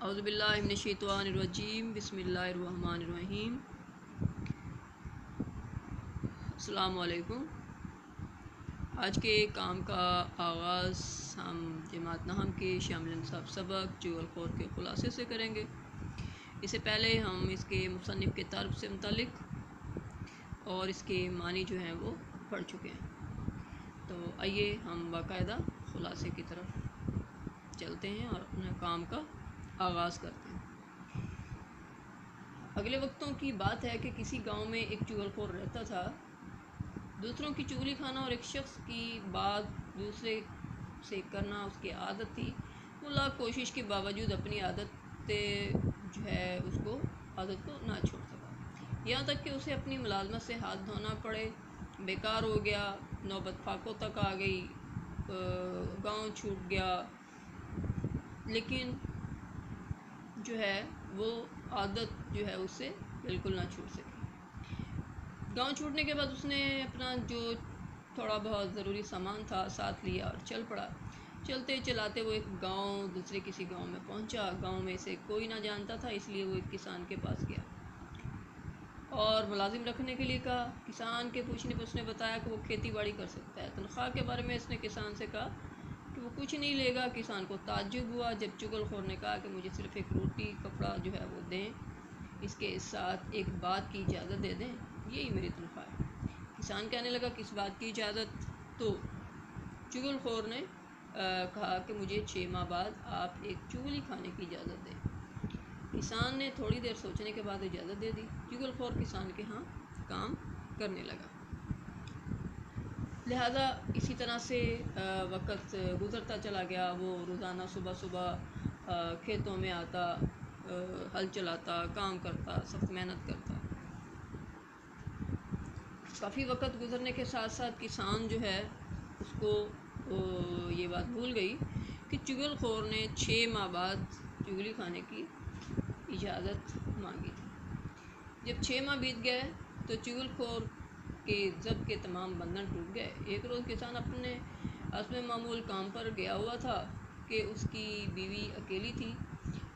अऊज़ु बिल्लाहि मिनश्शैतानिर्रजीम बिस्मिल्लाहिर्रहमानिर्रहीम। अस्सलामु अलैकुम। आज के काम का आगाज़ हम जमात नहम के शामिल निसाब सबक जुगलखोर के ख़ुलासे से करेंगे। इससे पहले हम इसके मुसन्निफ़ के तारुफ़ से मुतालिक और इसके मानी जो हैं वो पढ़ चुके हैं। तो आइए हम बाकायदा ख़ुलासे की तरफ चलते हैं और अपने काम का आगाज़ करते हैं। अगले वक्तों की बात है कि किसी गांव में एक चुगलखोर रहता था। दूसरों की चुगली खाना और एक शख्स की बात दूसरे से करना उसकी आदत थी। वो लाख कोशिश के बावजूद अपनी आदत जो है उसको आदत को ना छोड़ सका। यहाँ तक कि उसे अपनी मुलाजमत से हाथ धोना पड़े, बेकार हो गया, नौबत फाकों तक आ गई, गांव छूट गया, लेकिन जो है वो आदत जो है उससे बिल्कुल ना छूट सकी। गांव छूटने के बाद उसने अपना जो थोड़ा बहुत ज़रूरी सामान था साथ लिया और चल पड़ा। चलते चलाते वो एक गांव दूसरे किसी गांव में पहुंचा। गांव में से कोई ना जानता था, इसलिए वो एक किसान के पास गया और मुलाजिम रखने के लिए कहा। किसान के पूछने पर उसने बताया कि वो खेती बाड़ी कर सकता है। तनख्वाह के बारे में इसने किसान से कहा कि वो कुछ नहीं लेगा। किसान को ताज्जुब हुआ जब चुगलखोर ने कहा कि मुझे सिर्फ़ एक रोटी कपड़ा जो है वो दें, इसके साथ एक बात की इजाज़त दे दें, यही मेरी तनख्वाह है। किसान कहने लगा किस बात की इजाज़त? तो चुगलखोर ने कहा कि मुझे 6 माह बाद आप एक चुगली खाने की इजाज़त दें। किसान ने थोड़ी देर सोचने के बाद इजाज़त दे दी। चुगलखोर किसान के यहाँ काम करने लगा। लिहाजा इसी तरह से वक़्त गुज़रता चला गया। वो रोज़ाना सुबह सुबह खेतों में आता, हल चलाता, काम करता, सख्त मेहनत करता। काफ़ी वक़्त गुज़रने के साथ साथ किसान जो है उसको ये बात भूल गई कि चुगलखोर ने 6 माह बाद चुगली खाने की इजाज़त मांगी थी। जब 6 माह बीत गए तो चुगलखोर के ज़ब्त के तमाम बंधन टूट गए। एक रोज़ किसान अपने हस्ब मामूल काम पर गया हुआ था कि उसकी बीवी अकेली थी।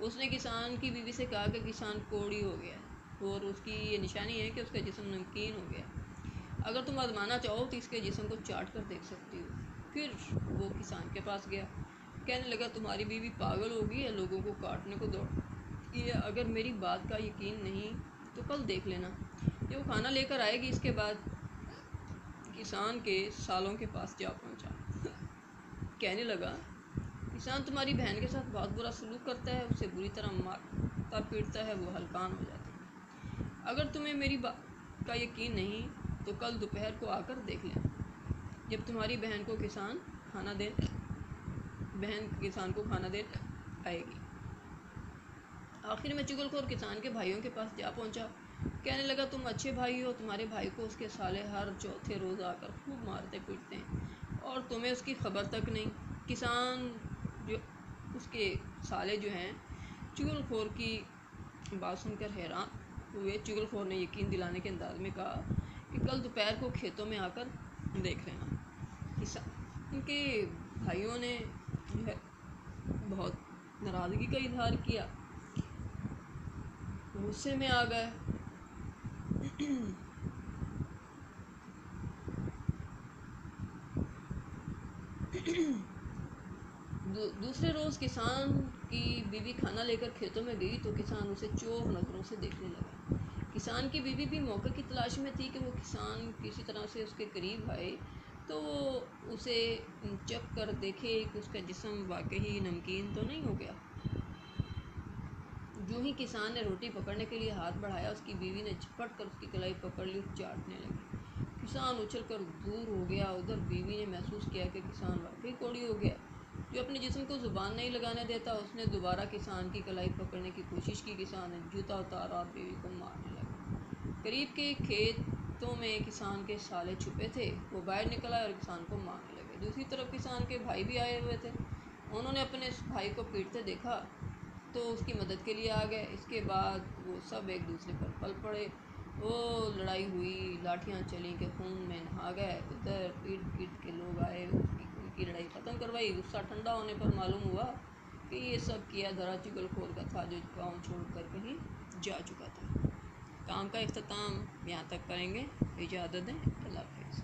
उसने किसान की बीवी से कहा कि किसान कोड़ी हो गया और उसकी ये निशानी है कि उसका जिस्म नमकीन हो गया। अगर तुम आजमाना चाहो तो इसके जिस्म को चाट कर देख सकती हो। फिर वो किसान के पास गया, कहने लगा तुम्हारी बीवी पागल होगी या लोगों को काटने को दौड़, ये अगर मेरी बात का यकीन नहीं तो कल देख लेना। ये वो खाना लेकर आएगी। इसके बाद किसान के सालों के पास जा पहुंचा। कहने लगा किसान तुम्हारी बहन के साथ बहुत बुरा सलूक करता है, उसे बुरी तरह मारता पीटता है, वो हलकान हो जाती है। अगर तुम्हें मेरी बात का यकीन नहीं तो कल दोपहर को आकर देख लेना। जब तुम्हारी बहन को किसान खाना दे आएगी। आखिर में चुगलखोर किसान के भाइयों के पास जा पहुंचा। कहने लगा तुम अच्छे भाई हो, तुम्हारे भाई को उसके साले हर चौथे रोज़ आकर खूब मारते पीटते हैं और तुम्हें उसकी खबर तक नहीं। किसान जो उसके साले जो हैं चुगलखोर की बात सुनकर हैरान हुए। चुगलखोर ने यकीन दिलाने के अंदाज में कहा कि कल दोपहर को खेतों में आकर देख लेना। किसान के भाइयों ने जो है बहुत नाराज़गी का इजहार किया, गुस्से में आ गए। दूसरे रोज़ किसान की बीवी खाना लेकर खेतों में गई तो किसान उसे चोर नज़रों से देखने लगा। किसान की बीवी भी मौके की तलाश में थी कि वो किसान किसी तरह से उसके करीब आए तो वो उसे चख कर देखे कि उसका जिस्म वाकई नमकीन तो नहीं हो गया। जो ही किसान ने रोटी पकड़ने के लिए हाथ बढ़ाया, उसकी बीवी ने झपट कर उसकी कलाई पकड़ ली और चाटने लगी। किसान उछल कर दूर हो गया। उधर बीवी ने महसूस किया कि किसान वाकई कोड़ी हो गया। जो अपने जिस्म को ज़ुबान नहीं लगाने देता, उसने दोबारा किसान की कलाई पकड़ने की कोशिश की। किसान ने जूता उतारा और बीवी को मारने लगा। करीब के खेतों में किसान के साले छुपे थे। वो बाहर निकल आए और किसान को मारने लगे। दूसरी तरफ किसान के भाई भी आए हुए थे। उन्होंने अपने भाई को पीटते देखा तो उसकी मदद के लिए आ गए। इसके बाद वो सब एक दूसरे पर पल पड़े। वो लड़ाई हुई, लाठियाँ चली कि खून में नहा गए। उधर इर्द गिर्द के लोग आए, उनकी लड़ाई ख़त्म करवाई। गुस्सा ठंडा होने पर मालूम हुआ کہ یہ سب کیا دھرا چغل خور کا تھا جو گاؤں چھوڑ کر کہیں جا چکا تھا۔ کام کا اختتام یہاں تک کریں گے، اجازت دیں، اللہ حافظ۔